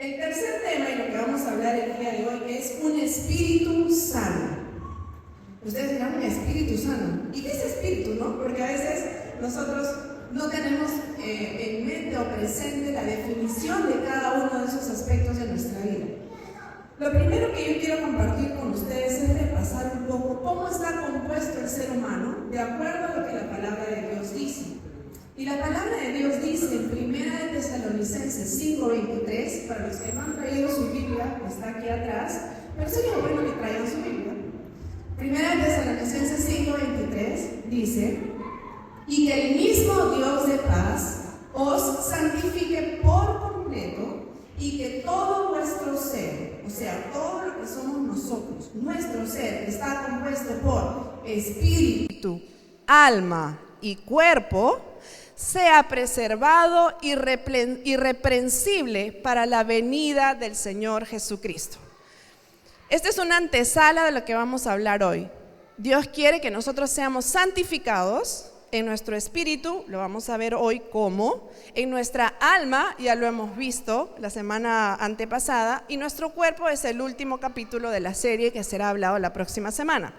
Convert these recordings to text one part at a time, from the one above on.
El tercer tema y lo que vamos a hablar el día de hoy es un espíritu sano. Ustedes dirán, un espíritu sano. ¿Y qué es espíritu, no? Porque a veces nosotros no tenemos en mente o presente la definición de cada uno de esos aspectos de nuestra vida. Lo primero que yo quiero compartir con ustedes es repasar un poco cómo está compuesto el ser humano de acuerdo a lo que la palabra de Dios dice. Y la palabra de Dios dice en 1 Tesalonicenses 5:23, para los que no han traído su Biblia, está aquí atrás, pero sería bueno que traigan su Biblia. 1 Tesalonicenses 5:23 dice: y que el mismo Dios de paz os santifique por completo, y que todo vuestro ser, o sea, todo lo que somos nosotros, nuestro ser está compuesto por espíritu, alma y cuerpo, sea preservado irreprensible para la venida del Señor Jesucristo. Esta es una antesala de lo que vamos a hablar hoy. Dios quiere que nosotros seamos santificados en nuestro espíritu, lo vamos a ver hoy cómo, en nuestra alma, ya lo hemos visto la semana antepasada, y nuestro cuerpo es el último capítulo de la serie que será hablado la próxima semana,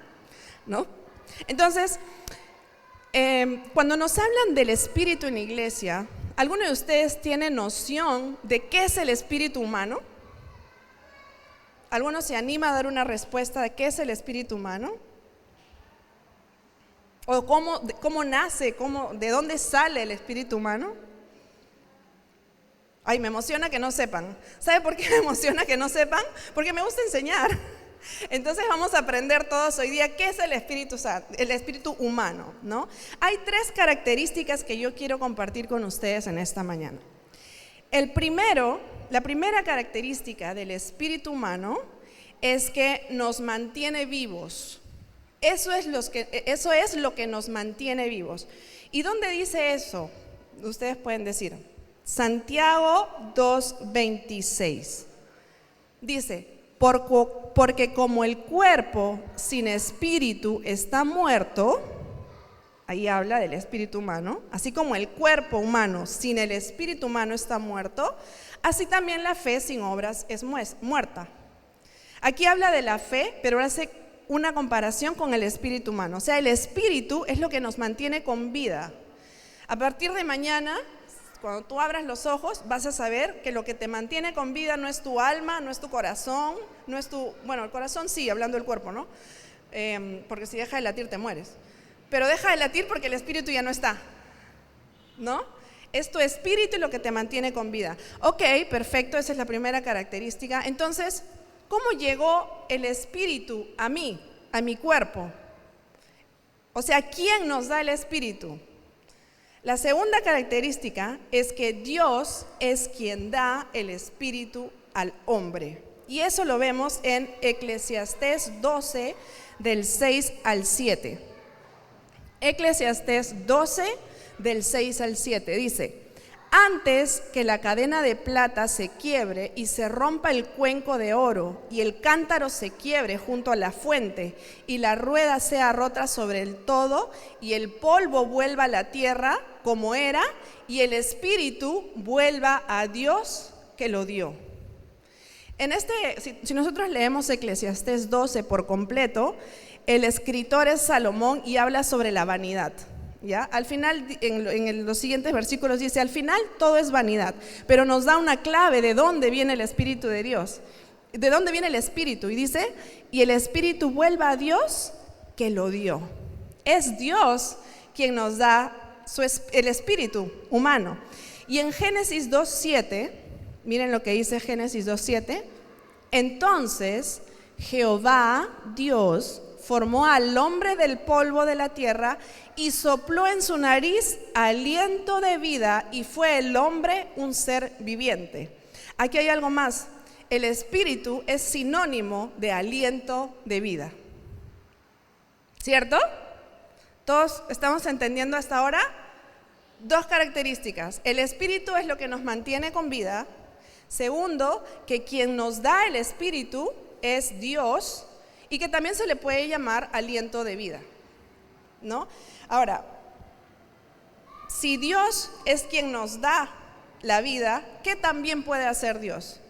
¿no? Entonces, cuando nos hablan del espíritu en la iglesia, ¿alguno de ustedes tiene noción de qué es el espíritu humano? ¿Alguno se anima a dar una respuesta de qué es el espíritu humano? ¿O cómo nace, de dónde sale el espíritu humano? Ay, me emociona que no sepan. ¿Sabe por qué me emociona que no sepan? Porque me gusta enseñar. Entonces vamos a aprender todos hoy día qué es el espíritu humano, ¿no? Hay 3 características que yo quiero compartir con ustedes en esta mañana. La primera característica del espíritu humano es que nos mantiene vivos. Eso es lo que nos mantiene vivos. ¿Y dónde dice eso? Ustedes pueden decir, Santiago 2:26. Dice, porque como el cuerpo sin espíritu está muerto, ahí habla del espíritu humano, así como el cuerpo humano sin el espíritu humano está muerto, así también la fe sin obras es muerta. Aquí habla de la fe, pero hace una comparación con el espíritu humano. O sea, el espíritu es lo que nos mantiene con vida. A partir de mañana, cuando tú abras los ojos, vas a saber que lo que te mantiene con vida no es tu alma, no es tu corazón, bueno, el corazón sí, hablando del cuerpo, ¿no? Porque si deja de latir te mueres. Pero deja de latir porque el espíritu ya no está, ¿no? Es tu espíritu lo que te mantiene con vida. Ok, perfecto, esa es la primera característica. Entonces, ¿cómo llegó el espíritu a mí, a mi cuerpo? O sea, ¿quién nos da el espíritu? La segunda característica es que Dios es quien da el espíritu al hombre. Y eso lo vemos en Eclesiastés 12, del 6 al 7. Eclesiastés 12, del 6 al 7, dice: antes que la cadena de plata se quiebre y se rompa el cuenco de oro, y el cántaro se quiebre junto a la fuente, y la rueda sea rota sobre el todo, y el polvo vuelva a la tierra como era, y el espíritu vuelva a Dios que lo dio. Si nosotros leemos Eclesiastés 12 por completo, el escritor es Salomón y habla sobre la vanidad. ¿Ya? Al final, en los siguientes versículos dice, al final todo es vanidad, pero nos da una clave de dónde viene el Espíritu de Dios, de dónde viene el Espíritu, y dice, y el Espíritu vuelva a Dios que lo dio. Es Dios quien nos da el Espíritu humano. Y en Génesis 2:7, miren lo que dice Génesis 2:7, entonces Jehová Dios formó al hombre del polvo de la tierra y sopló en su nariz aliento de vida, y fue el hombre un ser viviente. Aquí hay algo más. El espíritu es sinónimo de aliento de vida. ¿Cierto? ¿Todos estamos entendiendo hasta ahora? 2 características. El espíritu es lo que nos mantiene con vida. Segundo, que quien nos da el espíritu es Dios, y que también se le puede llamar aliento de vida, ¿no? Ahora, si Dios es quien nos da la vida, ¿qué también puede hacer Dios?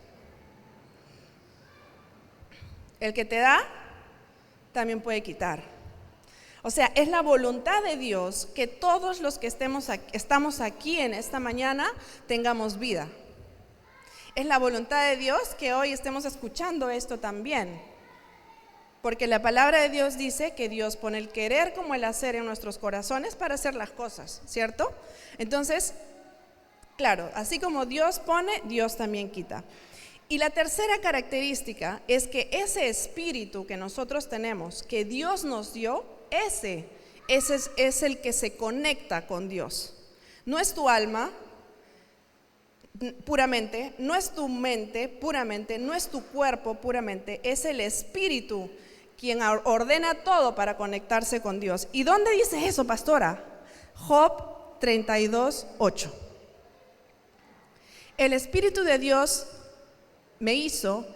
El que te da, también puede quitar. O sea, es la voluntad de Dios que todos los que estamos aquí en esta mañana tengamos vida. Es la voluntad de Dios que hoy estemos escuchando esto también. Porque la palabra de Dios dice que Dios pone el querer como el hacer en nuestros corazones para hacer las cosas, ¿cierto? Entonces, claro, así como Dios pone, Dios también quita. Y la tercera característica es que ese espíritu que nosotros tenemos, que Dios nos dio, ese es el que se conecta con Dios. No es tu alma puramente, no es tu mente puramente, no es tu cuerpo puramente, es el espíritu quien ordena todo para conectarse con Dios. ¿Y dónde dice eso, pastora? Job 32:8. El Espíritu de Dios me hizo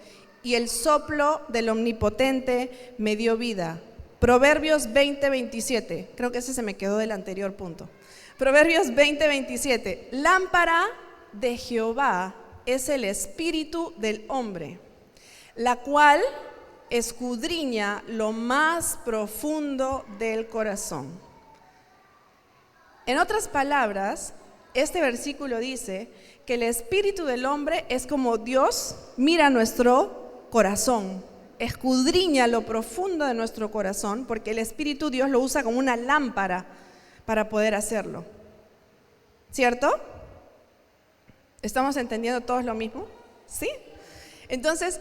y el soplo del Omnipotente me dio vida. Proverbios 20:27. Creo que ese se me quedó del anterior punto. Proverbios 20:27. Lámpara de Jehová es el espíritu del hombre, la cual escudriña lo más profundo del corazón. En otras palabras, este versículo dice que el espíritu del hombre es como Dios mira nuestro corazón, escudriña lo profundo de nuestro corazón, porque el espíritu Dios lo usa como una lámpara para poder hacerlo. ¿Cierto? ¿Estamos entendiendo todos lo mismo? ¿Sí? Entonces,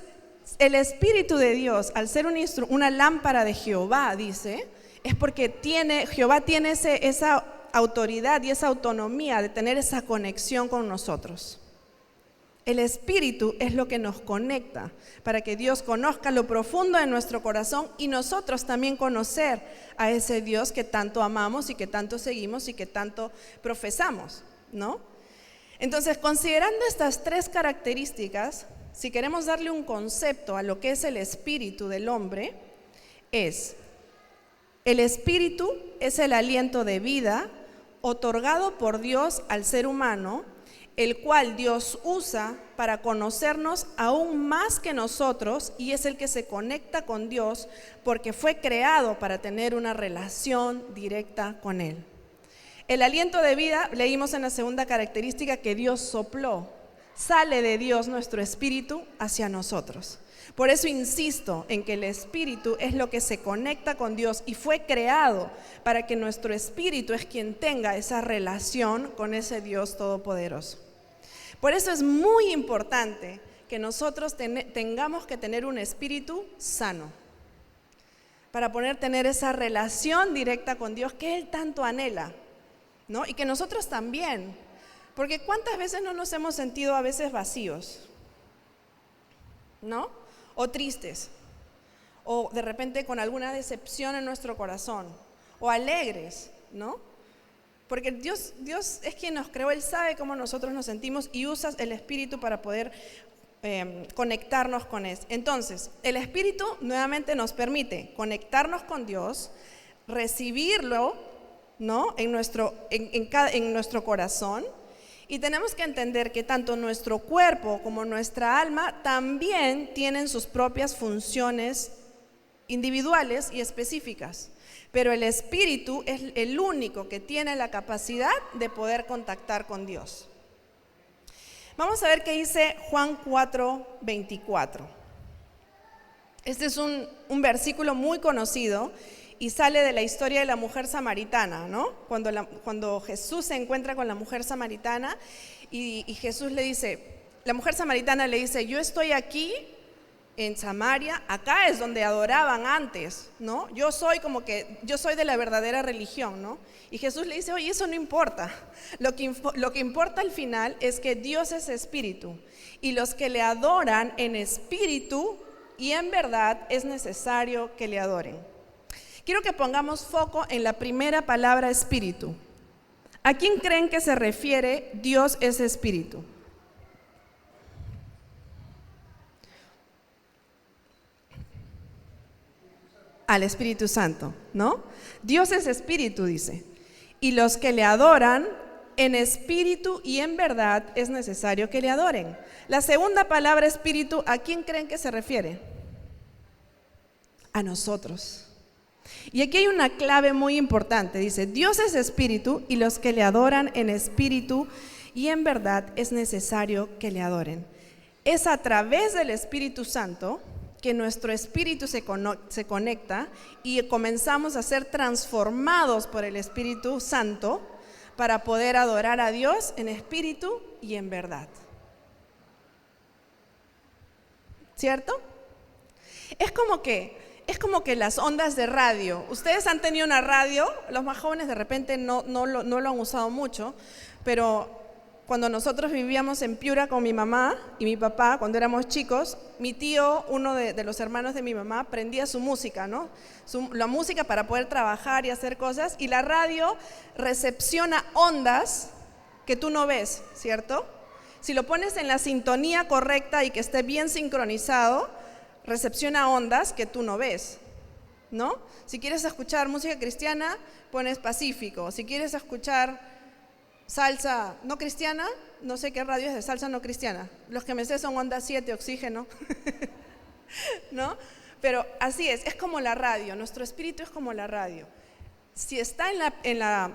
el Espíritu de Dios, al ser una lámpara de Jehová, dice, es porque Jehová tiene esa autoridad y esa autonomía de tener esa conexión con nosotros. El Espíritu es lo que nos conecta para que Dios conozca lo profundo de nuestro corazón y nosotros también conocer a ese Dios que tanto amamos y que tanto seguimos y que tanto profesamos, ¿no? Entonces, considerando estas tres características, si queremos darle un concepto a lo que es el espíritu del hombre, el espíritu es el aliento de vida otorgado por Dios al ser humano, el cual Dios usa para conocernos aún más que nosotros, y es el que se conecta con Dios porque fue creado para tener una relación directa con Él. El aliento de vida, leímos en la segunda característica que Dios sopló. Sale de Dios nuestro espíritu hacia nosotros. Por eso insisto en que el espíritu es lo que se conecta con Dios y fue creado para que nuestro espíritu es quien tenga esa relación con ese Dios todopoderoso. Por eso es muy importante que nosotros tengamos que tener un espíritu sano para poder tener esa relación directa con Dios que Él tanto anhela, ¿no? Y que nosotros también. Porque ¿cuántas veces no nos hemos sentido a veces vacíos? ¿No? O tristes. O de repente con alguna decepción en nuestro corazón. O alegres, ¿no? Porque Dios es quien nos creó, Él sabe cómo nosotros nos sentimos y usa el Espíritu para poder conectarnos con Él. Entonces, el Espíritu nuevamente nos permite conectarnos con Dios, recibirlo, ¿no? en nuestro corazón. Y tenemos que entender que tanto nuestro cuerpo como nuestra alma también tienen sus propias funciones individuales y específicas. Pero el espíritu es el único que tiene la capacidad de poder contactar con Dios. Vamos a ver qué dice Juan 4:24. Este es un versículo muy conocido y sale de la historia de la mujer samaritana, ¿no? Cuando Jesús se encuentra con la mujer samaritana y Jesús le dice, la mujer samaritana le dice, yo estoy aquí en Samaria, acá es donde adoraban antes, ¿no? Yo soy de la verdadera religión, ¿no? Y Jesús le dice, oye, eso no importa. Lo que importa al final es que Dios es espíritu y los que le adoran en espíritu y en verdad es necesario que le adoren. Quiero que pongamos foco en la primera palabra, espíritu. ¿A quién creen que se refiere Dios es espíritu? Al Espíritu Santo, ¿no? Dios es espíritu, dice. Y los que le adoran en espíritu y en verdad es necesario que le adoren. La segunda palabra, espíritu, ¿a quién creen que se refiere? a nosotros. Y aquí hay una clave muy importante. Dice, Dios es espíritu y los que le adoran en espíritu y en verdad es necesario que le adoren. Es a través del Espíritu Santo que nuestro espíritu se conecta y comenzamos a ser transformados por el Espíritu Santo para poder adorar a Dios en espíritu y en verdad. ¿Cierto? Es como que las ondas de radio. Ustedes han tenido una radio, los más jóvenes de repente no lo han usado mucho, pero cuando nosotros vivíamos en Piura con mi mamá y mi papá, cuando éramos chicos, mi tío, uno de los hermanos de mi mamá, prendía su música, ¿no? La música para poder trabajar y hacer cosas, y la radio recepciona ondas que tú no ves, ¿cierto? Si lo pones en la sintonía correcta y que esté bien sincronizado, recepciona ondas que tú no ves, ¿no? Si quieres escuchar música cristiana, pones Pacífico. Si quieres escuchar salsa no cristiana, no sé qué radio es de salsa no cristiana. Los que me sé son Onda 7, Oxígeno, ¿no? Pero así es como la radio, nuestro espíritu es como la radio. Si está en la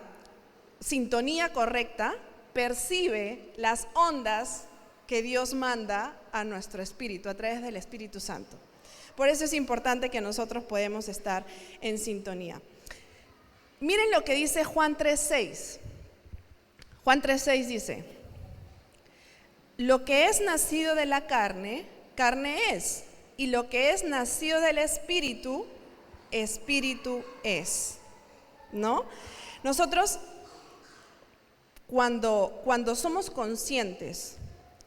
sintonía correcta, percibe las ondas que Dios manda a nuestro espíritu a través del Espíritu Santo. Por eso es importante que nosotros podamos estar en sintonía. Miren lo que dice Juan 3:6. Juan 3:6 dice, lo que es nacido de la carne, carne es, y lo que es nacido del espíritu, espíritu es, ¿no? Nosotros, cuando somos conscientes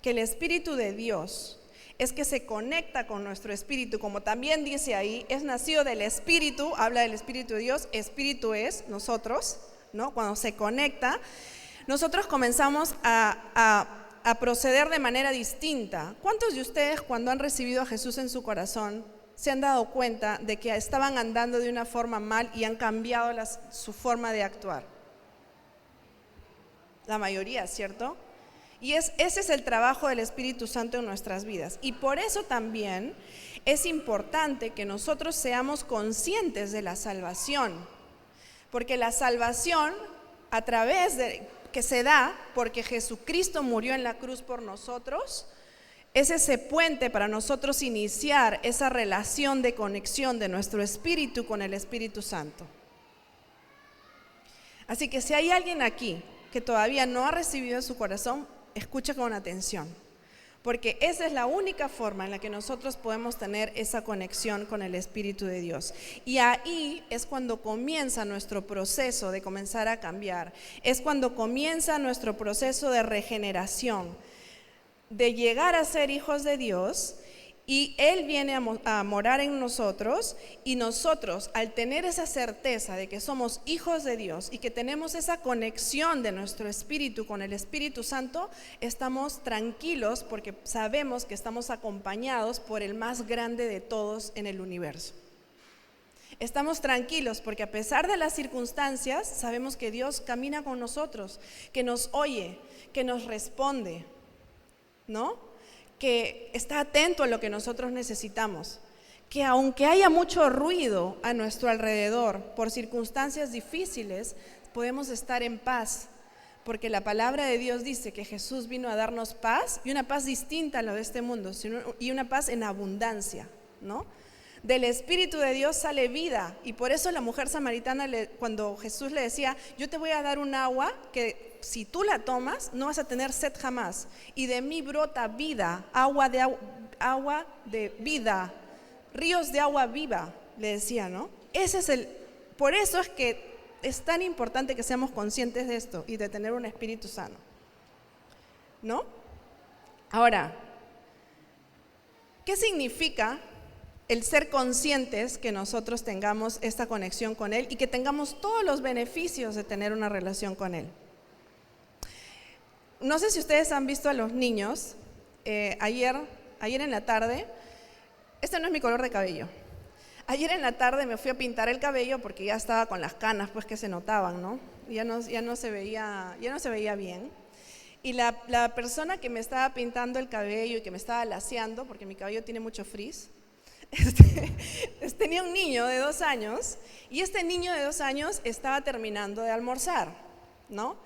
que el Espíritu de Dios es que se conecta con nuestro espíritu, como también dice ahí, es nacido del Espíritu, habla del Espíritu de Dios, espíritu es nosotros, ¿no? Cuando se conecta, nosotros comenzamos a proceder de manera distinta. ¿Cuántos de ustedes, cuando han recibido a Jesús en su corazón, se han dado cuenta de que estaban andando de una forma mal y han cambiado su forma de actuar? La mayoría, ¿cierto? Y ese es el trabajo del Espíritu Santo en nuestras vidas. Y por eso también es importante que nosotros seamos conscientes de la salvación. Porque la salvación, a través de que se da porque Jesucristo murió en la cruz por nosotros, es ese puente para nosotros iniciar esa relación de conexión de nuestro espíritu con el Espíritu Santo. Así que si hay alguien aquí que todavía no ha recibido en su corazón, escucha con atención, porque esa es la única forma en la que nosotros podemos tener esa conexión con el Espíritu de Dios. Y ahí es cuando comienza nuestro proceso de comenzar a cambiar, es cuando comienza nuestro proceso de regeneración, de llegar a ser hijos de Dios, y Él viene a morar en nosotros, y nosotros, al tener esa certeza de que somos hijos de Dios y que tenemos esa conexión de nuestro espíritu con el Espíritu Santo, estamos tranquilos porque sabemos que estamos acompañados por el más grande de todos en el universo. Estamos tranquilos porque a pesar de las circunstancias, sabemos que Dios camina con nosotros, que nos oye, que nos responde, ¿no? Que está atento a lo que nosotros necesitamos, que aunque haya mucho ruido a nuestro alrededor por circunstancias difíciles, podemos estar en paz, porque la palabra de Dios dice que Jesús vino a darnos paz, y una paz distinta a lo de este mundo, y una paz en abundancia, ¿no? Del Espíritu de Dios sale vida, y por eso la mujer samaritana, cuando Jesús le decía, yo te voy a dar un agua que si tú la tomas no vas a tener sed jamás, y de mí brota vida, agua de vida, ríos de agua viva, le decía, ¿no? Por eso es que es tan importante que seamos conscientes de esto y de tener un espíritu sano, ¿no? Ahora, ¿qué significa el ser conscientes que nosotros tengamos esta conexión con Él y que tengamos todos los beneficios de tener una relación con Él? No sé si ustedes han visto a los niños, ayer en la tarde, este no es mi color de cabello. Ayer en la tarde me fui a pintar el cabello porque ya estaba con las canas, pues, que se notaban, ¿no? Ya no se veía bien. Y la persona que me estaba pintando el cabello y que me estaba laseando, porque mi cabello tiene mucho frizz, tenía un niño de 2 años y este niño de 2 años estaba terminando de almorzar, ¿no?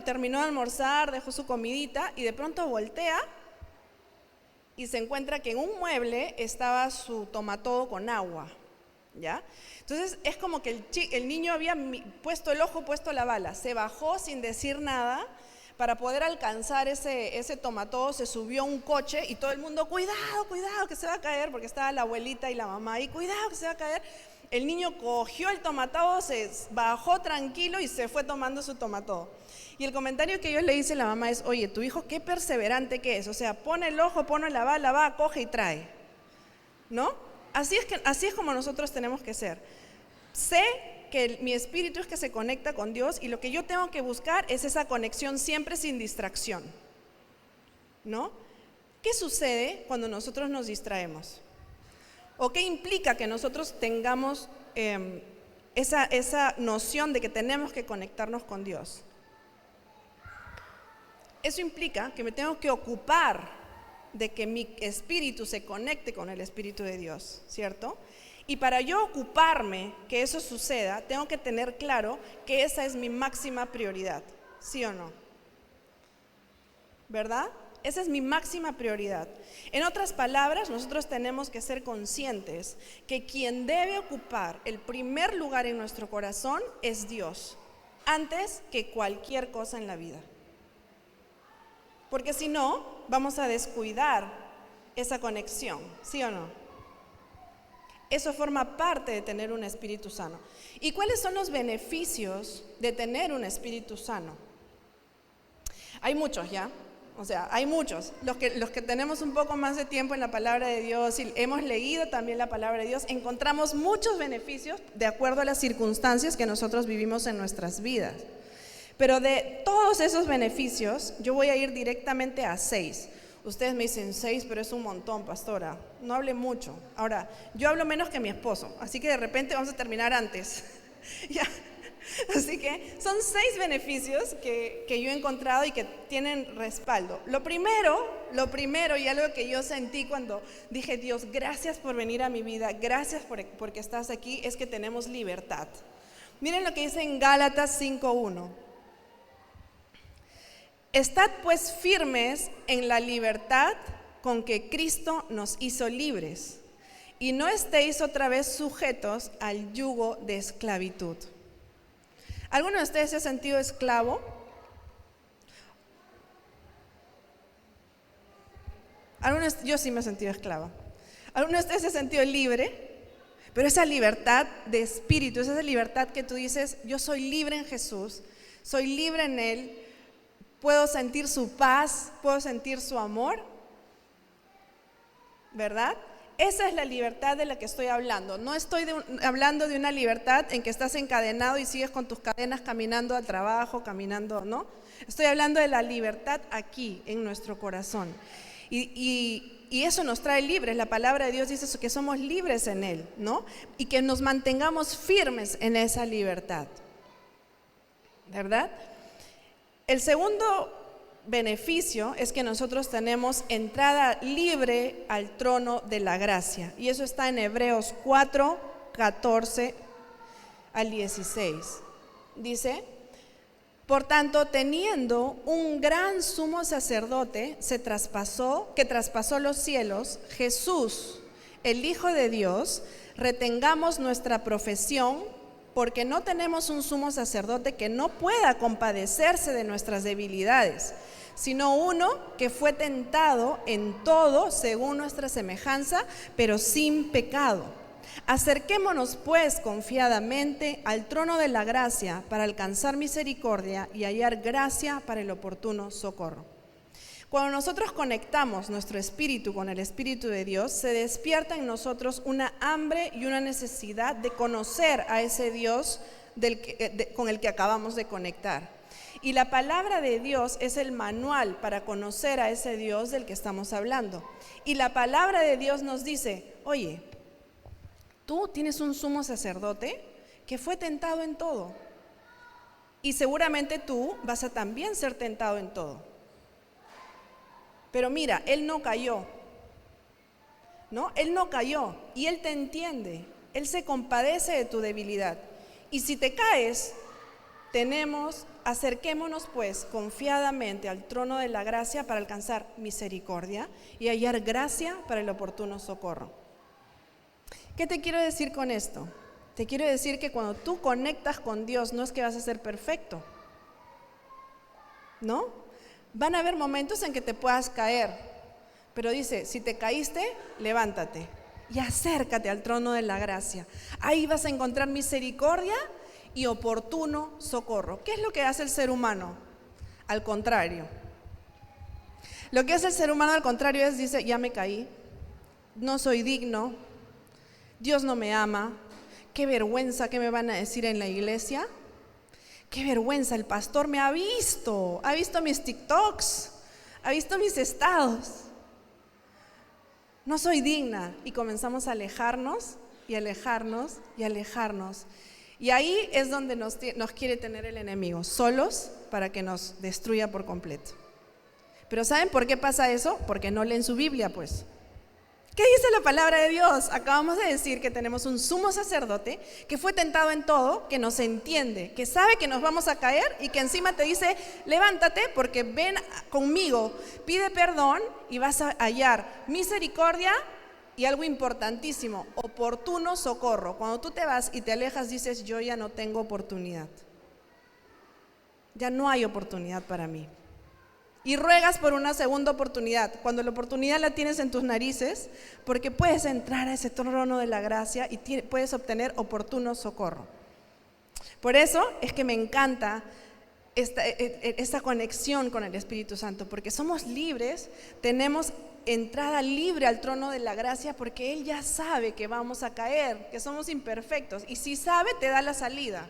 Terminó de almorzar, dejó su comidita y de pronto voltea y se encuentra que en un mueble estaba su tomatodo con agua, ¿ya? Entonces es como que el niño había puesto el ojo, puesto la bala, se bajó sin decir nada para poder alcanzar ese tomatodo, se subió a un coche y todo el mundo, cuidado, cuidado que se va a caer, porque estaba la abuelita y la mamá ahí, cuidado que se va a caer. El niño cogió el tomatodo, se bajó tranquilo y se fue tomando su tomatodo. Y el comentario que yo le hice a la mamá es, oye, tu hijo qué perseverante que es, o sea, pone el ojo, pone la bala, va, coge y trae, ¿no? Así es como nosotros tenemos que ser. Sé que mi espíritu es que se conecta con Dios y lo que yo tengo que buscar es esa conexión siempre sin distracción, ¿no? ¿Qué sucede cuando nosotros nos distraemos? ¿O qué implica que nosotros tengamos esa noción de que tenemos que conectarnos con Dios? Eso implica que me tengo que ocupar de que mi espíritu se conecte con el Espíritu de Dios, ¿cierto? Y para yo ocuparme que eso suceda, tengo que tener claro que esa es mi máxima prioridad, ¿sí o no? ¿Verdad? Esa es mi máxima prioridad. En otras palabras, nosotros tenemos que ser conscientes que quien debe ocupar el primer lugar en nuestro corazón es Dios, antes que cualquier cosa en la vida. Porque si no, vamos a descuidar esa conexión, ¿sí o no? Eso forma parte de tener un espíritu sano. ¿Y cuáles son los beneficios de tener un espíritu sano? Hay muchos, ¿ya? O sea, hay muchos. Los que tenemos un poco más de tiempo en la palabra de Dios y hemos leído también la palabra de Dios, encontramos muchos beneficios de acuerdo a las circunstancias que nosotros vivimos en nuestras vidas. Pero de todos esos beneficios, yo voy a ir directamente a 6. Ustedes me dicen 6, pero es un montón, pastora. No hable mucho. Ahora, yo hablo menos que mi esposo, así que de repente vamos a terminar antes. Ya. Así que son 6 beneficios que yo he encontrado y que tienen respaldo. Lo primero y algo que yo sentí cuando dije, Dios, gracias por venir a mi vida, gracias porque estás aquí, es que tenemos libertad. Miren lo que dice en Gálatas 5:1. Estad pues firmes en la libertad con que Cristo nos hizo libres, y no estéis otra vez sujetos al yugo de esclavitud. ¿Alguno de ustedes se ha sentido esclavo? Yo sí me he sentido esclava. ¿Alguno de ustedes se ha sentido libre? Pero esa libertad de espíritu, esa libertad que tú dices, yo soy libre en Jesús, soy libre en Él, puedo sentir su paz, puedo sentir su amor, ¿verdad? Esa es la libertad de la que estoy hablando. No estoy hablando de una libertad en que estás encadenado y sigues con tus cadenas caminando al trabajo, caminando, ¿no? Estoy hablando de la libertad aquí, en nuestro corazón. Y eso nos trae libres. La palabra de Dios dice eso, que somos libres en Él, ¿no? Y que nos mantengamos firmes en esa libertad, ¿verdad? El segundo beneficio es que nosotros tenemos entrada libre al trono de la gracia. Y eso está en Hebreos 4, 14 al 16. Dice, por tanto, teniendo un gran sumo sacerdote que traspasó los cielos, Jesús, el Hijo de Dios, retengamos nuestra profesión, porque no tenemos un sumo sacerdote que no pueda compadecerse de nuestras debilidades, sino uno que fue tentado en todo según nuestra semejanza, pero sin pecado. Acerquémonos pues confiadamente al trono de la gracia para alcanzar misericordia y hallar gracia para el oportuno socorro. Cuando nosotros conectamos nuestro espíritu con el Espíritu de Dios, se despierta en nosotros una hambre y una necesidad de conocer a ese Dios con el que acabamos de conectar. Y la palabra de Dios es el manual para conocer a ese Dios del que estamos hablando. Y la palabra de Dios nos dice, oye, tú tienes un sumo sacerdote que fue tentado en todo. Y seguramente tú vas a también ser tentado en todo. Pero mira, Él no cayó, ¿no? Él no cayó y Él te entiende. Él se compadece de tu debilidad. Y si te caes, acerquémonos pues confiadamente al trono de la gracia para alcanzar misericordia y hallar gracia para el oportuno socorro. ¿Qué te quiero decir con esto? Te quiero decir que cuando tú conectas con Dios, no es que vas a ser perfecto, ¿no? Van a haber momentos en que te puedas caer, pero dice, si te caíste, levántate y acércate al trono de la gracia. Ahí vas a encontrar misericordia y oportuno socorro. ¿Qué es lo que hace el ser humano? Al contrario. Lo que hace el ser humano al contrario es, dice, ya me caí, no soy digno, Dios no me ama, qué vergüenza, ¿qué me van a decir en la iglesia? Qué vergüenza, el pastor me ha visto mis TikToks, ha visto mis estados. No soy digna. Y comenzamos a alejarnos y alejarnos y alejarnos. Y ahí es donde nos quiere tener el enemigo, solos para que nos destruya por completo. Pero ¿saben por qué pasa eso? Porque no leen su Biblia, pues. ¿Qué dice la palabra de Dios? Acabamos de decir que tenemos un sumo sacerdote que fue tentado en todo, que nos entiende, que sabe que nos vamos a caer y que encima te dice, levántate porque ven conmigo, pide perdón y vas a hallar misericordia y algo importantísimo, oportuno socorro. Cuando tú te vas y te alejas dices, yo ya no tengo oportunidad, ya no hay oportunidad para mí. Y ruegas por una segunda oportunidad, cuando la oportunidad la tienes en tus narices, porque puedes entrar a ese trono de la gracia y puedes obtener oportuno socorro. Por eso es que me encanta esta conexión con el Espíritu Santo, porque somos libres, tenemos entrada libre al trono de la gracia, porque Él ya sabe que vamos a caer, que somos imperfectos, y si sabe, te da la salida.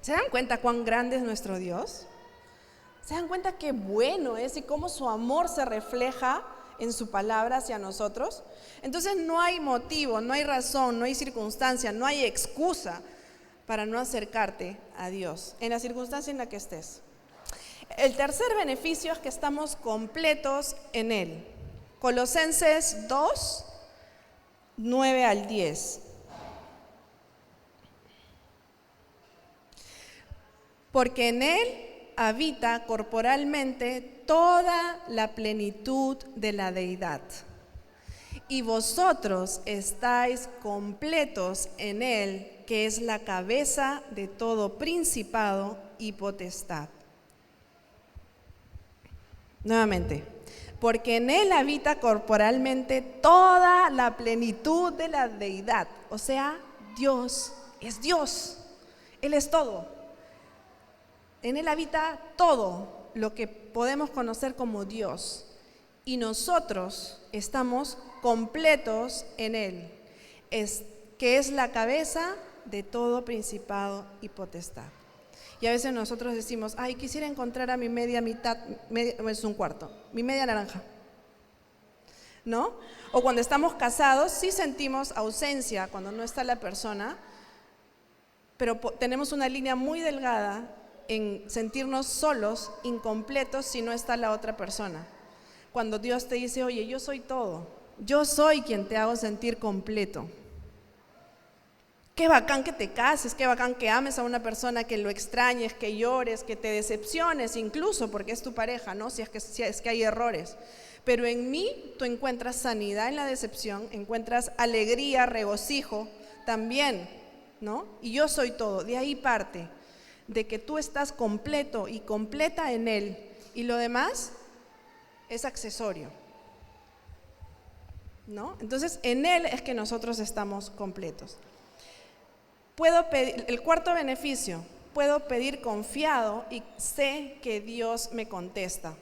¿Se dan cuenta cuán grande es nuestro Dios? ¿Se dan cuenta qué bueno es y cómo su amor se refleja en su palabra hacia nosotros? Entonces no hay motivo, no hay razón, no hay circunstancia, no hay excusa para no acercarte a Dios en la circunstancia en la que estés. El tercer beneficio es que estamos completos en Él. Colosenses 2, 9 al 10. Porque en Él habita corporalmente toda la plenitud de la deidad. Y vosotros estáis completos en Él, que es la cabeza de todo principado y potestad. Nuevamente, porque en Él habita corporalmente toda la plenitud de la deidad. O sea, Dios es Dios, Él es todo. En Él habita todo lo que podemos conocer como Dios. Y nosotros estamos completos en Él, que es la cabeza de todo principado y potestad. Y a veces nosotros decimos, ay, quisiera encontrar a mi media mitad, es un cuarto, mi media naranja, ¿no? O cuando estamos casados, sí sentimos ausencia cuando no está la persona, pero tenemos una línea muy delgada en sentirnos solos, incompletos, si no está la otra persona. Cuando Dios te dice, oye, yo soy todo, yo soy quien te hago sentir completo. Qué bacán que te cases, qué bacán que ames a una persona, que lo extrañes, que llores, que te decepciones, incluso porque es tu pareja, ¿no? Si es que hay errores. Pero en mí tú encuentras sanidad en la decepción, encuentras alegría, regocijo también, ¿no? Y yo soy todo, de ahí parte, de que tú estás completo y completa en Él, y lo demás es accesorio, ¿no? Entonces en Él es que nosotros estamos completos. Puedo pedir, el cuarto beneficio, puedo pedir confiado y sé que Dios me contesta.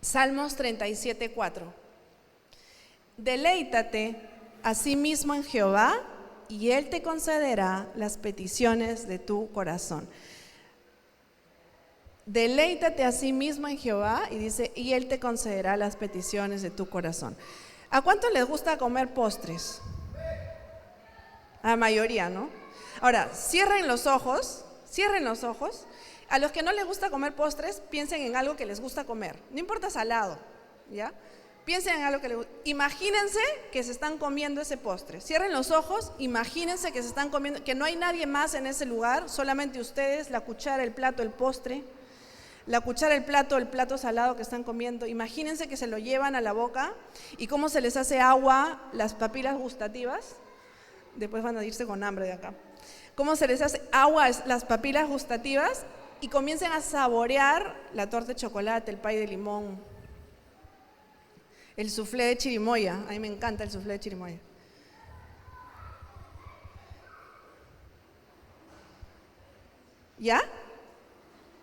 Salmos 37, 4. Deleítate a sí mismo en Jehová y Él te concederá las peticiones de tu corazón. Deleítate a sí mismo en Jehová y dice, y Él te concederá las peticiones de tu corazón. ¿A cuánto les gusta comer postres? A la mayoría, ¿no? Ahora, cierren los ojos. A los que no les gusta comer postres, piensen en algo que les gusta comer. No importa salado, ¿ya? Piensen en algo que les gusta. Imagínense que se están comiendo ese postre. Cierren los ojos, imagínense que se están comiendo, que no hay nadie más en ese lugar, solamente ustedes, la cuchara, el plato, el postre, la cuchara, el plato salado que están comiendo. Imagínense que se lo llevan a la boca y cómo se les hace agua las papilas gustativas. Después van a irse con hambre de acá. Cómo se les hace agua las papilas gustativas y comiencen a saborear la torta de chocolate, el pay de limón, el soufflé de chirimoya. A mí me encanta el soufflé de chirimoya. ¿Ya?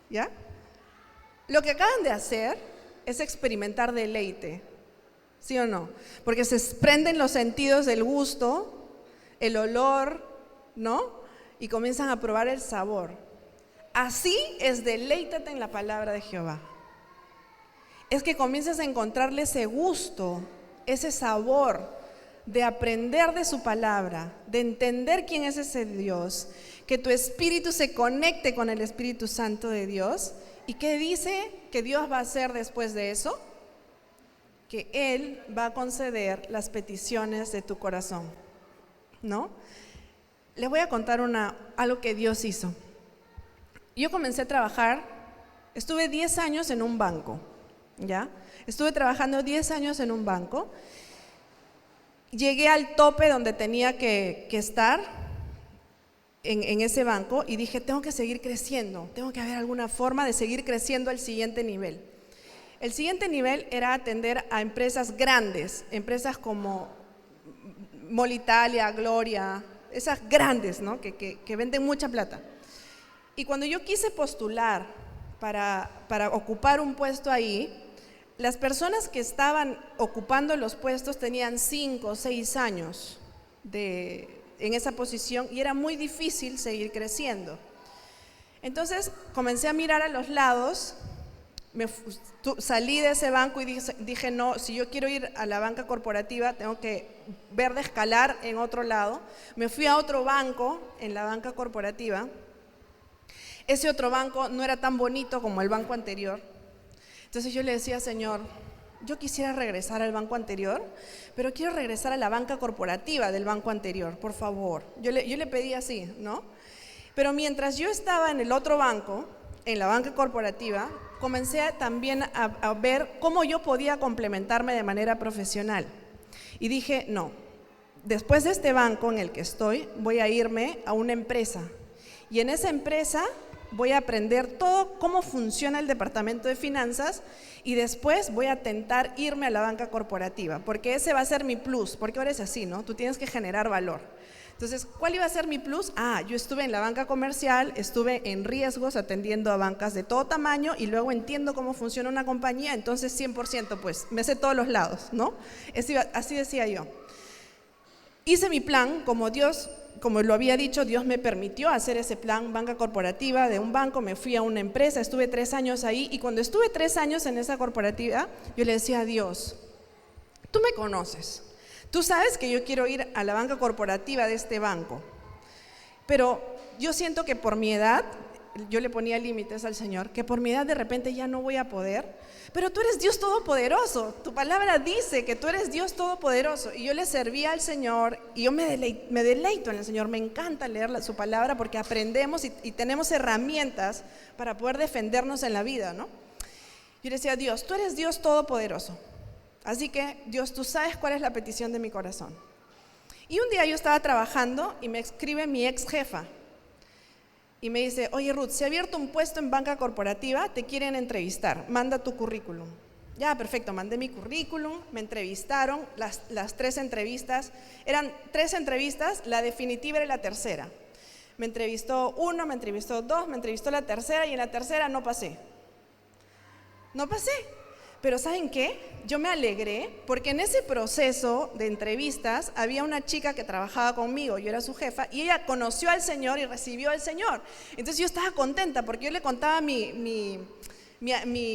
¿Ya? Lo que acaban de hacer es experimentar deleite, ¿sí o no? Porque se prenden los sentidos del gusto, el olor, ¿no? Y comienzan a probar el sabor. Así es, deleítate en la palabra de Jehová. Es que comiences a encontrarle ese gusto, ese sabor de aprender de su palabra, de entender quién es ese Dios, que tu espíritu se conecte con el Espíritu Santo de Dios. ¿Y qué dice que Dios va a hacer después de eso? Que Él va a conceder las peticiones de tu corazón, ¿no? Les voy a contar algo que Dios hizo. Yo comencé a trabajar, estuve 10 años en un banco, ¿ya? Estuve trabajando 10 años en un banco. Llegué al tope donde tenía que estar en ese banco y dije, tengo que seguir creciendo, tengo que haber alguna forma de seguir creciendo al siguiente nivel. El siguiente nivel era atender a empresas grandes, empresas como Molitalia, Gloria, esas grandes, ¿no? que venden mucha plata. Y cuando yo quise postular para ocupar un puesto ahí, las personas que estaban ocupando los puestos tenían 5 o 6 años en esa posición y era muy difícil seguir creciendo. Entonces comencé a mirar a los lados, salí de ese banco y dije, no, si yo quiero ir a la banca corporativa tengo que ver de escalar en otro lado. Me fui a otro banco en la banca corporativa. Ese otro banco no era tan bonito como el banco anterior. Entonces yo le decía, Señor, yo quisiera regresar al banco anterior, pero quiero regresar a la banca corporativa del banco anterior, por favor. Yo le pedí así, ¿no? Pero mientras yo estaba en el otro banco, en la banca corporativa, comencé también a ver cómo yo podía complementarme de manera profesional. Y dije, no, después de este banco en el que estoy, voy a irme a una empresa. Y en esa empresa voy a aprender todo cómo funciona el departamento de finanzas y después voy a intentar irme a la banca corporativa, porque ese va a ser mi plus, porque ahora es así, ¿no? Tú tienes que generar valor. Entonces, ¿cuál iba a ser mi plus? Yo estuve en la banca comercial, estuve en riesgos atendiendo a bancas de todo tamaño y luego entiendo cómo funciona una compañía, entonces 100% pues me sé todos los lados, ¿no? Así decía yo. Hice mi plan, como lo había dicho, Dios me permitió hacer ese plan, banca corporativa de un banco, me fui a una empresa, estuve 3 años ahí y cuando estuve 3 años en esa corporativa, yo le decía a Dios, tú me conoces, tú sabes que yo quiero ir a la banca corporativa de este banco, pero yo siento que por mi edad, yo le ponía límites al Señor, que por mi edad de repente ya no voy a poder, pero tú eres Dios Todopoderoso, tu palabra dice que tú eres Dios Todopoderoso. Y yo le servía al Señor y yo me deleito en el Señor, me encanta leer su palabra porque aprendemos y tenemos herramientas para poder defendernos en la vida, ¿no? Yo le decía, Dios, tú eres Dios Todopoderoso, así que Dios, tú sabes cuál es la petición de mi corazón. Y un día yo estaba trabajando y me escribe mi ex jefa y me dice, oye Ruth, se ha abierto un puesto en banca corporativa, te quieren entrevistar, manda tu currículum. Ya, perfecto, mandé mi currículum, me entrevistaron, las 3 entrevistas, eran 3 entrevistas, la definitiva era la tercera. Me entrevistó 1, me entrevistó 2, me entrevistó la tercera y en la tercera no pasé. No pasé. Pero ¿saben qué? Yo me alegré porque en ese proceso de entrevistas había una chica que trabajaba conmigo, yo era su jefa, y ella conoció al Señor y recibió al Señor. Entonces yo estaba contenta porque yo le contaba mi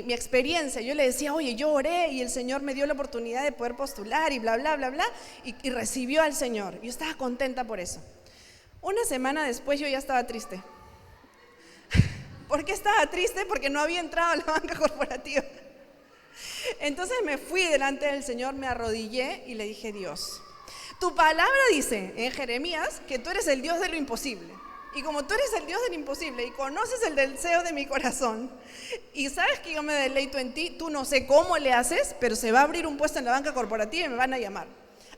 experiencia. Yo le decía, oye, yo oré y el Señor me dio la oportunidad de poder postular y bla, bla, bla, bla, y recibió al Señor. Yo estaba contenta por eso. Una semana después yo ya estaba triste. ¿Por qué estaba triste? Porque no había entrado a la banca corporativa. Entonces me fui delante del Señor, me arrodillé y le dije: Dios, tu palabra dice en Jeremías que tú eres el Dios de lo imposible. Y como tú eres el Dios del imposible y conoces el deseo de mi corazón y sabes que yo me deleito en ti, tú no sé cómo le haces, pero se va a abrir un puesto en la banca corporativa y me van a llamar.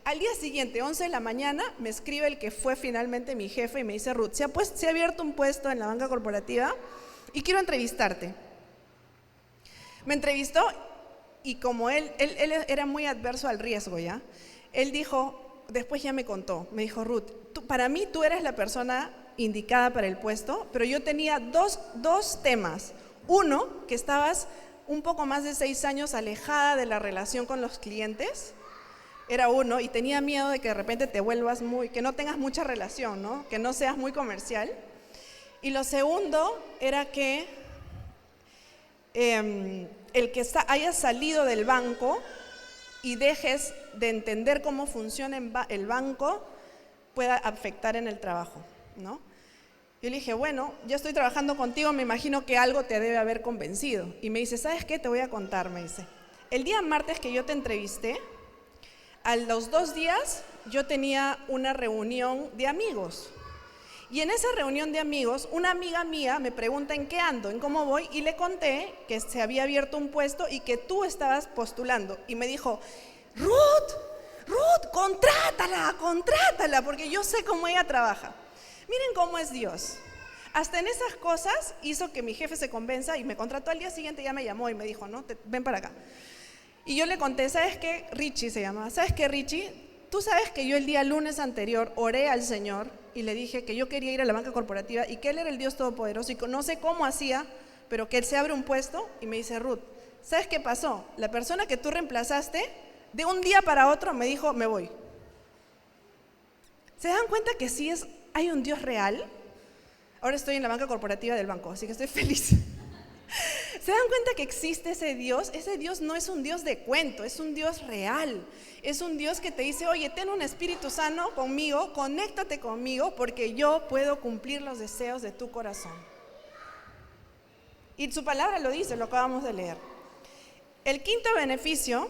Al día siguiente, 11 de la mañana, me escribe el que fue finalmente mi jefe y me dice: Ruth, se ha abierto un puesto en la banca corporativa y quiero entrevistarte. Me entrevistó y como él era muy adverso al riesgo, ¿ya? Él dijo, después ya me contó, me dijo: Ruth, para mí tú eres la persona indicada para el puesto, pero yo tenía dos temas. Uno, que estabas un poco más de 6 años alejada de la relación con los clientes, era uno, y tenía miedo de que de repente te vuelvas que no tengas mucha relación, ¿no? Que no seas muy comercial. Y lo segundo era que el que hayas salido del banco y dejes de entender cómo funciona el banco pueda afectar en el trabajo, ¿no? Yo le dije: bueno, yo estoy trabajando contigo, me imagino que algo te debe haber convencido. Y me dice: ¿sabes qué? Te voy a contar, me dice. El día martes que yo te entrevisté, a los 2 días yo tenía una reunión de amigos. Y en esa reunión de amigos, una amiga mía me pregunta en qué ando, en cómo voy, y le conté que se había abierto un puesto y que tú estabas postulando. Y me dijo: Ruth, contrátala, porque yo sé cómo ella trabaja. Miren cómo es Dios. Hasta en esas cosas hizo que mi jefe se convenza y me contrató. Al día siguiente ya me llamó y me dijo: no, ven para acá. Y yo le conté: ¿sabes qué? Richie se llama. ¿Sabes qué, Richie? Tú sabes que yo el día lunes anterior oré al Señor y le dije que yo quería ir a la banca corporativa y que Él era el Dios Todopoderoso y que no sé cómo hacía, pero que Él se abre un puesto. Y me dice: Ruth, ¿sabes qué pasó? La persona que tú reemplazaste, de un día para otro me dijo: me voy. ¿Se dan cuenta que sí hay un Dios real? Ahora estoy en la banca corporativa del banco, así que estoy feliz. ¿Se dan cuenta que existe ese Dios? Ese Dios no es un Dios de cuento, es un Dios real. Es un Dios que te dice: oye, ten un espíritu sano conmigo, conéctate conmigo, porque yo puedo cumplir los deseos de tu corazón. Y su palabra lo dice, lo acabamos de leer. El quinto beneficio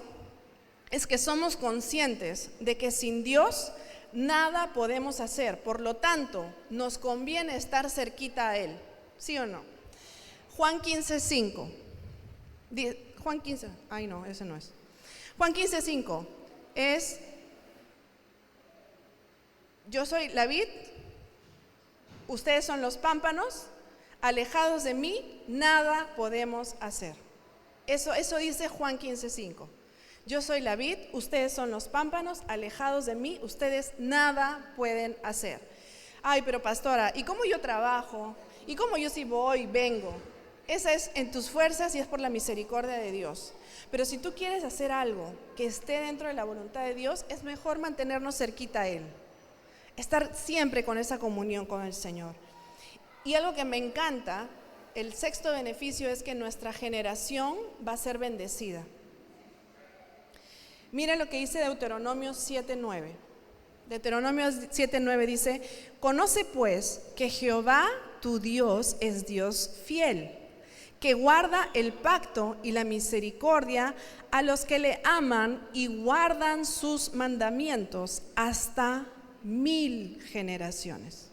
es que somos conscientes de que sin Dios nada podemos hacer. Por lo tanto, nos conviene estar cerquita a Él. ¿Sí o no? Juan 15:5. Juan 15, ay no, ese no es. Juan 15:5 es: yo soy la vid, ustedes son los pámpanos, alejados de mí nada podemos hacer. Eso dice Juan 15:5. Yo soy la vid, ustedes son los pámpanos, alejados de mí ustedes nada pueden hacer. Ay, pero pastora, ¿y cómo yo trabajo? ¿Y cómo yo si voy, vengo? Esa es en tus fuerzas y es por la misericordia de Dios. Pero si tú quieres hacer algo que esté dentro de la voluntad de Dios, es mejor mantenernos cerquita a Él. Estar siempre con esa comunión con el Señor. Y algo que me encanta, el sexto beneficio, es que nuestra generación va a ser bendecida. Mira lo que dice Deuteronomio 7:9. Deuteronomio 7:9 dice: conoce pues que Jehová tu Dios es Dios fiel, que guarda el pacto y la misericordia a los que le aman y guardan sus mandamientos hasta 1000 generaciones.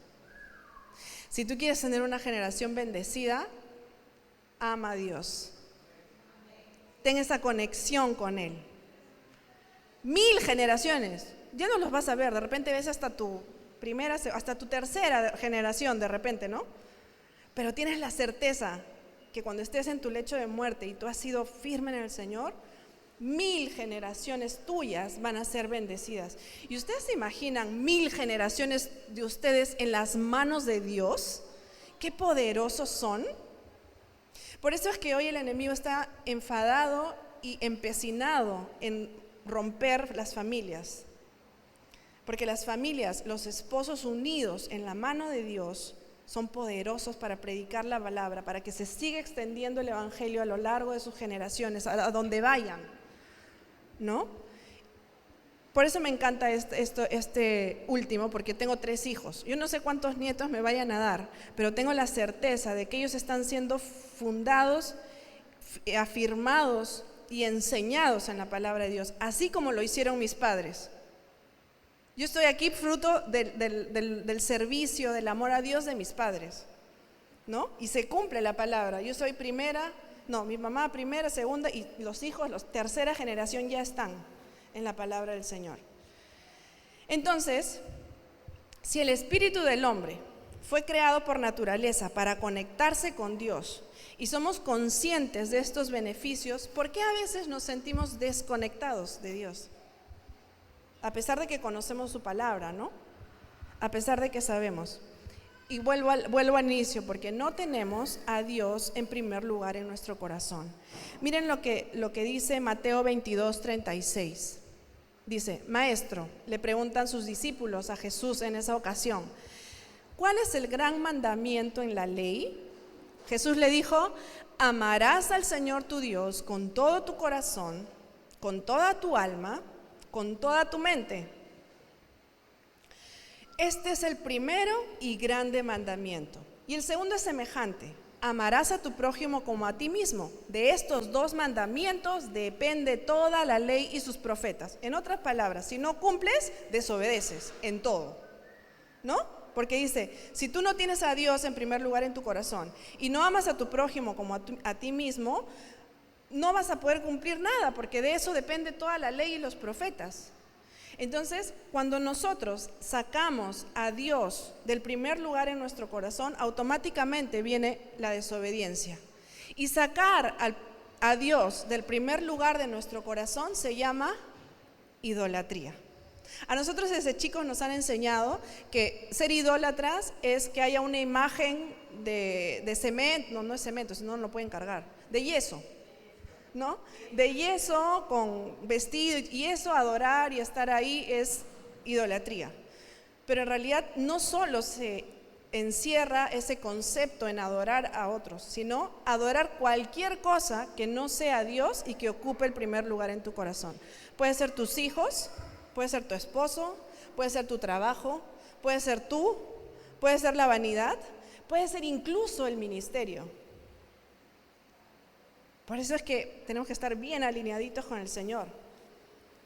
Si tú quieres tener una generación bendecida, ama a Dios. Ten esa conexión con Él. 1000 generaciones, ya no los vas a ver, de repente ves hasta tu tercera generación de repente, ¿no? Pero tienes la certeza que cuando estés en tu lecho de muerte y tú has sido firme en el Señor, 1000 generaciones tuyas van a ser bendecidas. ¿Y ustedes se imaginan 1000 generaciones de ustedes en las manos de Dios? ¡Qué poderosos son! Por eso es que hoy el enemigo está enfadado y empecinado en romper las familias. Porque las familias, los esposos unidos en la mano de Dios, son poderosos para predicar la palabra, para que se siga extendiendo el evangelio a lo largo de sus generaciones, a donde vayan, ¿no? Por eso me encanta este último, porque tengo 3 hijos. Yo no sé cuántos nietos me vayan a dar, pero tengo la certeza de que ellos están siendo fundados, afirmados y enseñados en la palabra de Dios, así como lo hicieron mis padres. Yo estoy aquí fruto del servicio, del amor a Dios de mis padres, ¿no? Y se cumple la palabra. Yo soy mi mamá primera, segunda, y los hijos, tercera generación ya están en la palabra del Señor. Entonces, si el espíritu del hombre fue creado por naturaleza para conectarse con Dios y somos conscientes de estos beneficios, ¿por qué a veces nos sentimos desconectados de Dios? A pesar de que conocemos su palabra, ¿no? A pesar de que sabemos. Y vuelvo al inicio, porque no tenemos a Dios en primer lugar en nuestro corazón. Miren lo que dice Mateo 22:36. Dice: Maestro, le preguntan sus discípulos a Jesús en esa ocasión, ¿cuál es el gran mandamiento en la ley? Jesús le dijo: amarás al Señor tu Dios con todo tu corazón, con toda tu alma, con toda tu mente. Este es el primero y grande mandamiento. Y el segundo es semejante: amarás a tu prójimo como a ti mismo. De estos dos mandamientos depende toda la ley y sus profetas. En otras palabras, si no cumples, desobedeces en todo, ¿no? Porque dice, si tú no tienes a Dios en primer lugar en tu corazón y no amas a tu prójimo como a ti mismo, no vas a poder cumplir nada, porque de eso depende toda la ley y los profetas. Entonces, cuando nosotros sacamos a Dios del primer lugar en nuestro corazón, automáticamente viene la desobediencia. Y sacar a Dios del primer lugar de nuestro corazón se llama idolatría. A nosotros desde chicos nos han enseñado que ser idólatras es que haya una imagen de cemento, no es cemento, si no lo pueden cargar, de yeso, ¿no? De yeso con vestido, y eso, adorar y estar ahí, es idolatría. Pero en realidad no solo se encierra ese concepto en adorar a otros, sino adorar cualquier cosa que no sea Dios y que ocupe el primer lugar en tu corazón. Puede ser tus hijos, puede ser tu esposo, puede ser tu trabajo, puede ser tú, puede ser la vanidad, puede ser incluso el ministerio. Por eso es que tenemos que estar bien alineaditos con el Señor.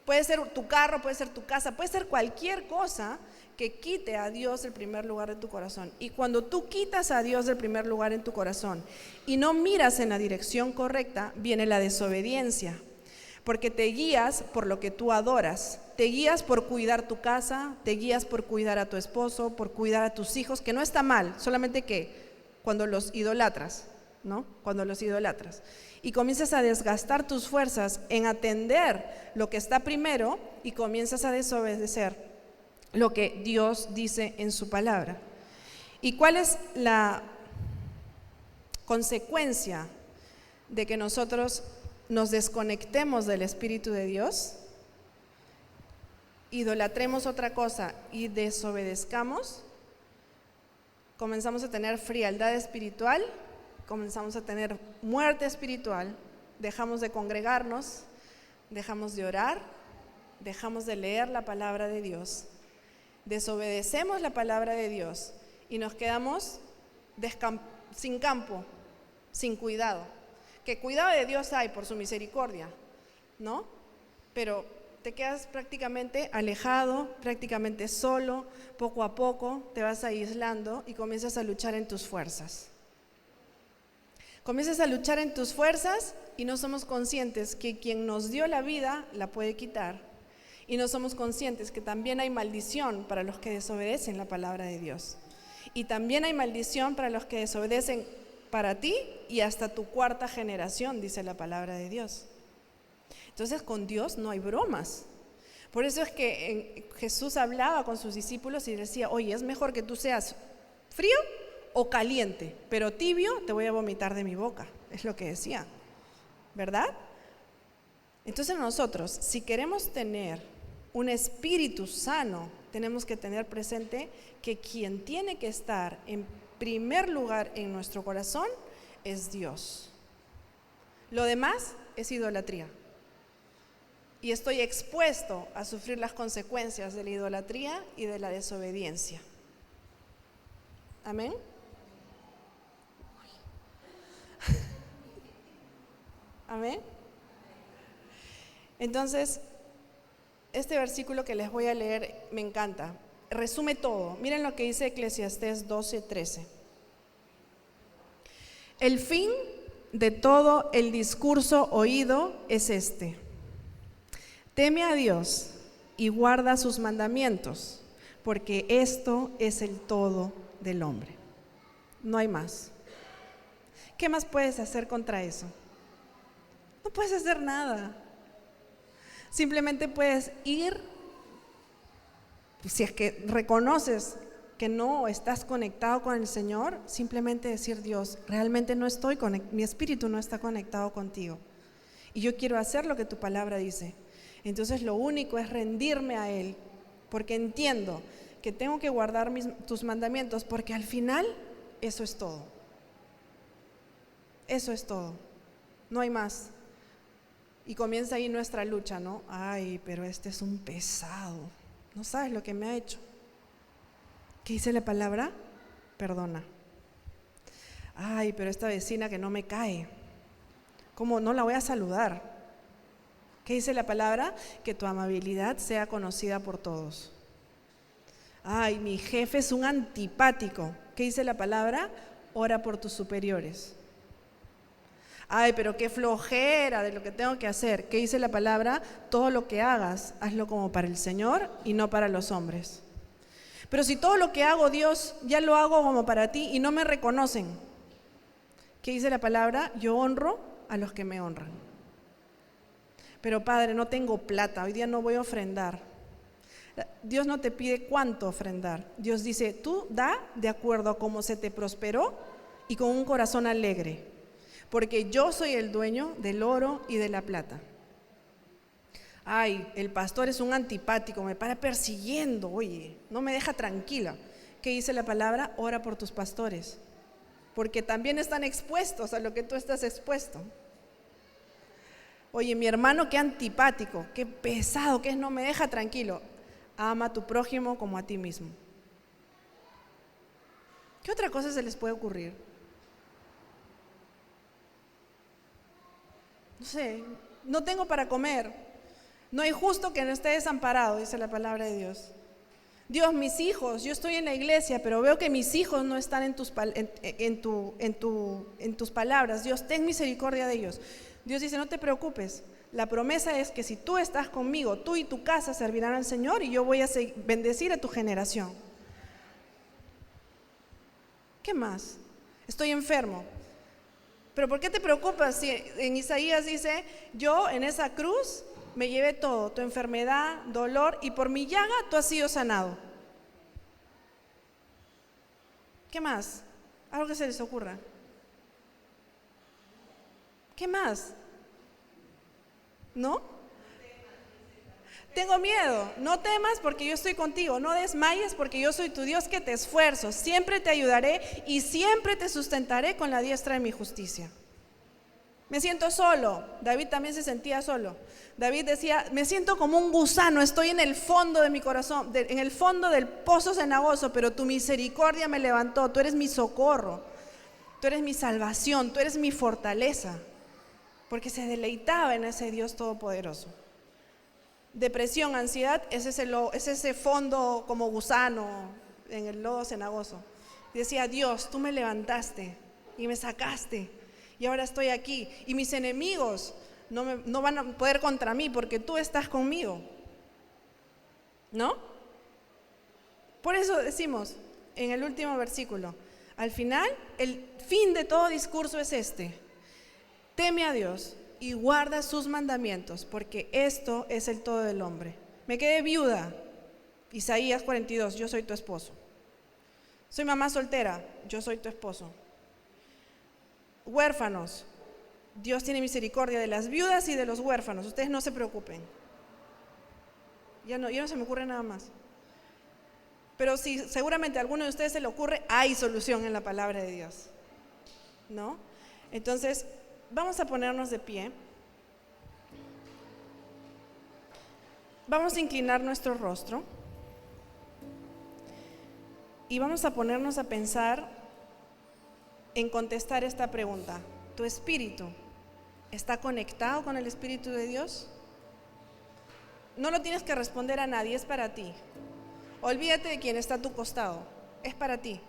Puede ser tu carro, puede ser tu casa, puede ser cualquier cosa que quite a Dios el primer lugar de tu corazón. Y cuando tú quitas a Dios del primer lugar en tu corazón y no miras en la dirección correcta, viene la desobediencia. Porque te guías por lo que tú adoras, te guías por cuidar tu casa, te guías por cuidar a tu esposo, por cuidar a tus hijos, que no está mal, solamente que cuando los idolatras, ¿no? Cuando los idolatras. Y comienzas a desgastar tus fuerzas en atender lo que está primero y comienzas a desobedecer lo que Dios dice en su palabra. ¿Y cuál es la consecuencia de que nosotros nos desconectemos del Espíritu de Dios, idolatremos otra cosa y desobedezcamos? Comenzamos a tener frialdad espiritual, comenzamos a tener muerte espiritual, dejamos de congregarnos, dejamos de orar, dejamos de leer la palabra de Dios, desobedecemos la palabra de Dios y nos quedamos sin campo, sin cuidado. Que cuidado de Dios hay por su misericordia, ¿no? Pero te quedas prácticamente alejado, prácticamente solo, poco a poco te vas aislando y comienzas a luchar en tus fuerzas. Comienzas a luchar en tus fuerzas y no somos conscientes que quien nos dio la vida la puede quitar. Y no somos conscientes que también hay maldición para los que desobedecen la palabra de Dios. Y también hay maldición para los que desobedecen para ti y hasta tu cuarta generación, dice la palabra de Dios. Entonces con Dios no hay bromas. Por eso es que Jesús hablaba con sus discípulos y decía, oye, es mejor que tú seas frío o caliente, pero tibio te voy a vomitar de mi boca. Es lo que decía, ¿verdad? Entonces nosotros, si queremos tener un espíritu sano, tenemos que tener presente que quien tiene que estar en primer lugar en nuestro corazón es Dios. Lo demás es idolatría. Y estoy expuesto a sufrir las consecuencias de la idolatría y de la desobediencia. Amén. Amén. Entonces, este versículo que les voy a leer me encanta. Resume todo. Miren lo que dice Eclesiastés 12:13. El fin de todo el discurso oído es este: teme a Dios y guarda sus mandamientos, porque esto es el todo del hombre. No hay más. ¿Qué más puedes hacer contra eso? No puedes hacer nada. Simplemente puedes ir, si es que reconoces que no estás conectado con el Señor, simplemente decir: Dios, realmente no estoy conectado, mi espíritu no está conectado contigo, y yo quiero hacer lo que tu palabra dice. Entonces lo único es rendirme a Él, porque entiendo que tengo que guardar tus mandamientos, porque al final eso es todo. Eso es todo. No hay más. Y comienza ahí nuestra lucha, ¿no? Ay, pero este es un pesado. No sabes lo que me ha hecho. ¿Qué dice la palabra? Perdona. Ay, pero esta vecina que no me cae, ¿cómo no la voy a saludar? ¿Qué dice la palabra? Que tu amabilidad sea conocida por todos. Ay, mi jefe es un antipático. ¿Qué dice la palabra? Ora por tus superiores. Ay, pero qué flojera de lo que tengo que hacer. ¿Qué dice la palabra? Todo lo que hagas, hazlo como para el Señor y no para los hombres. Pero si todo lo que hago, Dios, ya lo hago como para ti y no me reconocen, ¿qué dice la palabra? Yo honro a los que me honran. Pero Padre, no tengo plata, hoy día no voy a ofrendar. Dios no te pide cuánto ofrendar. Dios dice: tú da de acuerdo a cómo se te prosperó y con un corazón alegre, porque yo soy el dueño del oro y de la plata. Ay, el pastor es un antipático, me para persiguiendo, oye, no me deja tranquila. ¿Qué dice la palabra? Ora por tus pastores, porque también están expuestos a lo que tú estás expuesto. Oye, mi hermano, qué antipático, qué pesado que es, no me deja tranquilo. Ama a tu prójimo como a ti mismo. ¿Qué otra cosa se les puede ocurrir? No sé, no tengo para comer. No hay justo que no esté desamparado, dice la palabra de Dios. Dios, mis hijos, yo estoy en la iglesia, pero veo que mis hijos no están en tus palabras. Dios, ten misericordia de ellos. Dios dice: no te preocupes. La promesa es que si tú estás conmigo, tú y tu casa servirán al Señor, y yo voy a bendecir a tu generación. ¿Qué más? Estoy enfermo. ¿Pero por qué te preocupas si en Isaías dice: yo en esa cruz me llevé todo, tu enfermedad, dolor, y por mi llaga tú has sido sanado? ¿Qué más? Algo que se les ocurra. ¿Qué más? ¿No? Tengo miedo. No temas porque yo estoy contigo. No desmayes porque yo soy tu Dios que te esfuerzo. Siempre te ayudaré y siempre te sustentaré con la diestra de mi justicia. Me siento solo. David también se sentía solo. David decía: me siento como un gusano, estoy en el fondo de mi corazón, en el fondo del pozo cenagoso, pero tu misericordia me levantó. Tú eres mi socorro, tú eres mi salvación, tú eres mi fortaleza. Porque se deleitaba en ese Dios todopoderoso. Depresión, ansiedad, es ese fondo como gusano en el lodo cenagoso. Decía: Dios, tú me levantaste y me sacaste, y ahora estoy aquí, y mis enemigos no van a poder contra mí porque tú estás conmigo, ¿no? Por eso decimos en el último versículo, al final, el fin de todo discurso es este: teme a Dios y guarda sus mandamientos, porque esto es el todo del hombre. Me quedé viuda, Isaías 42, yo soy tu esposo. Soy mamá soltera, yo soy tu esposo. Huérfanos, Dios tiene misericordia de las viudas y de los huérfanos. Ustedes no se preocupen. Ya no se me ocurre nada más. Pero si seguramente a alguno de ustedes se le ocurre, hay solución en la palabra de Dios, ¿no? Entonces, vamos a ponernos de pie. Vamos a inclinar nuestro rostro y vamos a ponernos a pensar en contestar esta pregunta. ¿Tu espíritu está conectado con el Espíritu de Dios? No lo tienes que responder a nadie, es para ti. Olvídate de quien está a tu costado, es para ti.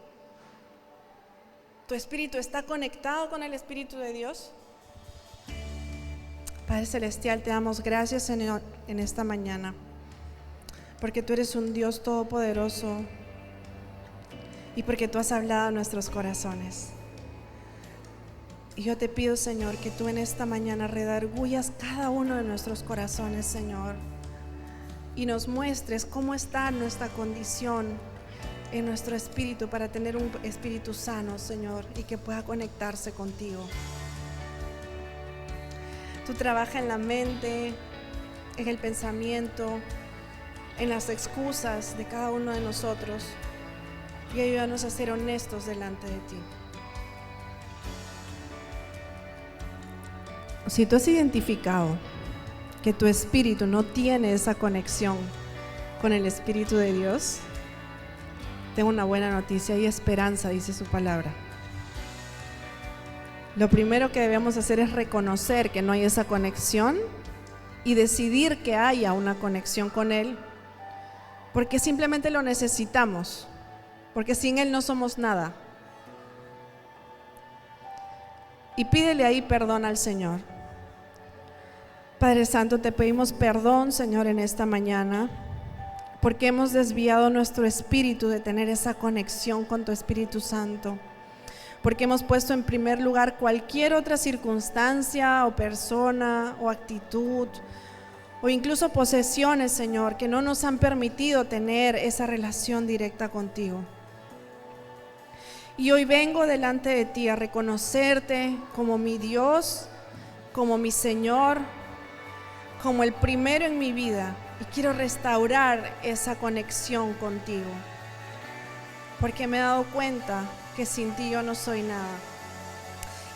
¿Tu espíritu está conectado con el Espíritu de Dios? Padre Celestial, te damos gracias, Señor, en esta mañana, porque tú eres un Dios todopoderoso y porque tú has hablado a nuestros corazones. Y yo te pido, Señor, que tú en esta mañana redargullas cada uno de nuestros corazones, Señor, y nos muestres cómo está nuestra condición en nuestro espíritu para tener un espíritu sano, Señor, y que pueda conectarse contigo. Tú trabajas en la mente, en el pensamiento, en las excusas de cada uno de nosotros, y ayúdanos a ser honestos delante de ti. Si tú has identificado que tu espíritu no tiene esa conexión con el Espíritu de Dios, tengo una buena noticia: hay esperanza, dice su palabra. Lo primero que debemos hacer es reconocer que no hay esa conexión y decidir que haya una conexión con Él, porque simplemente lo necesitamos, porque sin Él no somos nada. Y pídele ahí perdón al Señor. Padre Santo, te pedimos perdón, Señor, en esta mañana, porque hemos desviado nuestro espíritu de tener esa conexión con tu Espíritu Santo, porque hemos puesto en primer lugar cualquier otra circunstancia o persona o actitud o incluso posesiones, Señor, que no nos han permitido tener esa relación directa contigo. Y hoy vengo delante de ti a reconocerte como mi Dios, como mi Señor, como el primero en mi vida, y quiero restaurar esa conexión contigo, porque me he dado cuenta que sin ti yo no soy nada,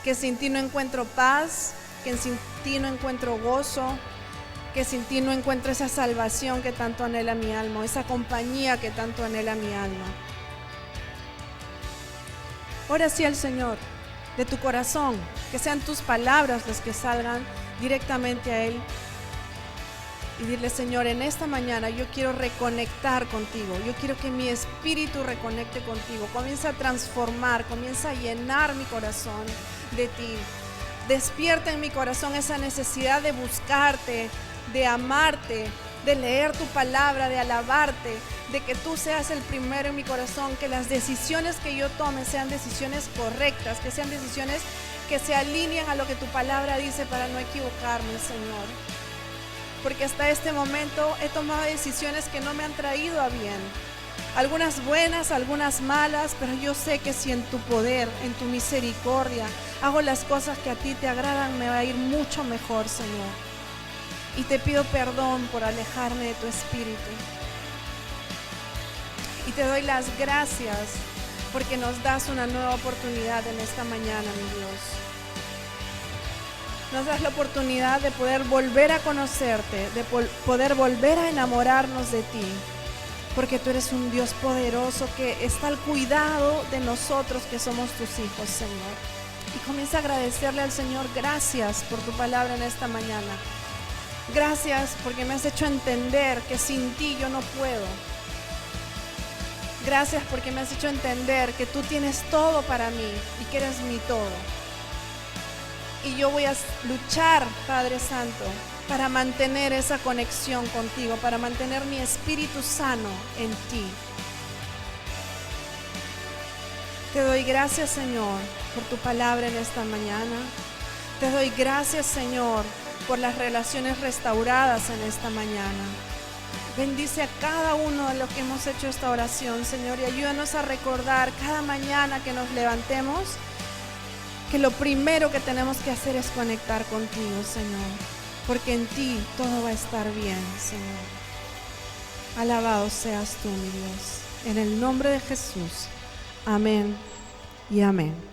que sin ti no encuentro paz, que sin ti no encuentro gozo, que sin ti no encuentro esa salvación que tanto anhela mi alma, esa compañía que tanto anhela mi alma. Ora sí al Señor de tu corazón, que sean tus palabras las que salgan directamente a Él, y dile: Señor, en esta mañana yo quiero reconectar contigo, yo quiero que mi espíritu reconecte contigo, comienza a transformar, comienza a llenar mi corazón de ti, despierta en mi corazón esa necesidad de buscarte, de amarte, de leer tu palabra, de alabarte, de que tú seas el primero en mi corazón, que las decisiones que yo tome sean decisiones correctas, que sean decisiones que se alineen a lo que tu palabra dice para no equivocarme, Señor. Porque hasta este momento he tomado decisiones que no me han traído a bien, algunas buenas, algunas malas, pero yo sé que si en tu poder, en tu misericordia, hago las cosas que a ti te agradan, me va a ir mucho mejor, Señor. Y te pido perdón por alejarme de tu espíritu. Y te doy las gracias porque nos das una nueva oportunidad en esta mañana, mi Dios. Nos das la oportunidad de poder volver a conocerte, de poder volver a enamorarnos de ti, porque tú eres un Dios poderoso que está al cuidado de nosotros que somos tus hijos, Señor. Y comienza a agradecerle al Señor: gracias por tu palabra en esta mañana. Gracias porque me has hecho entender que sin ti yo no puedo. Gracias porque me has hecho entender que tú tienes todo para mí y que eres mi todo. Y yo voy a luchar, Padre Santo, para mantener esa conexión contigo, para mantener mi espíritu sano en ti. Te doy gracias, Señor, por tu palabra en esta mañana. Te doy gracias, Señor, por las relaciones restauradas en esta mañana. Bendice a cada uno de los que hemos hecho esta oración, Señor, y ayúdanos a recordar cada mañana que nos levantemos que lo primero que tenemos que hacer es conectar contigo, Señor, porque en ti todo va a estar bien, Señor. Alabado seas tú, mi Dios, en el nombre de Jesús. Amén y amén.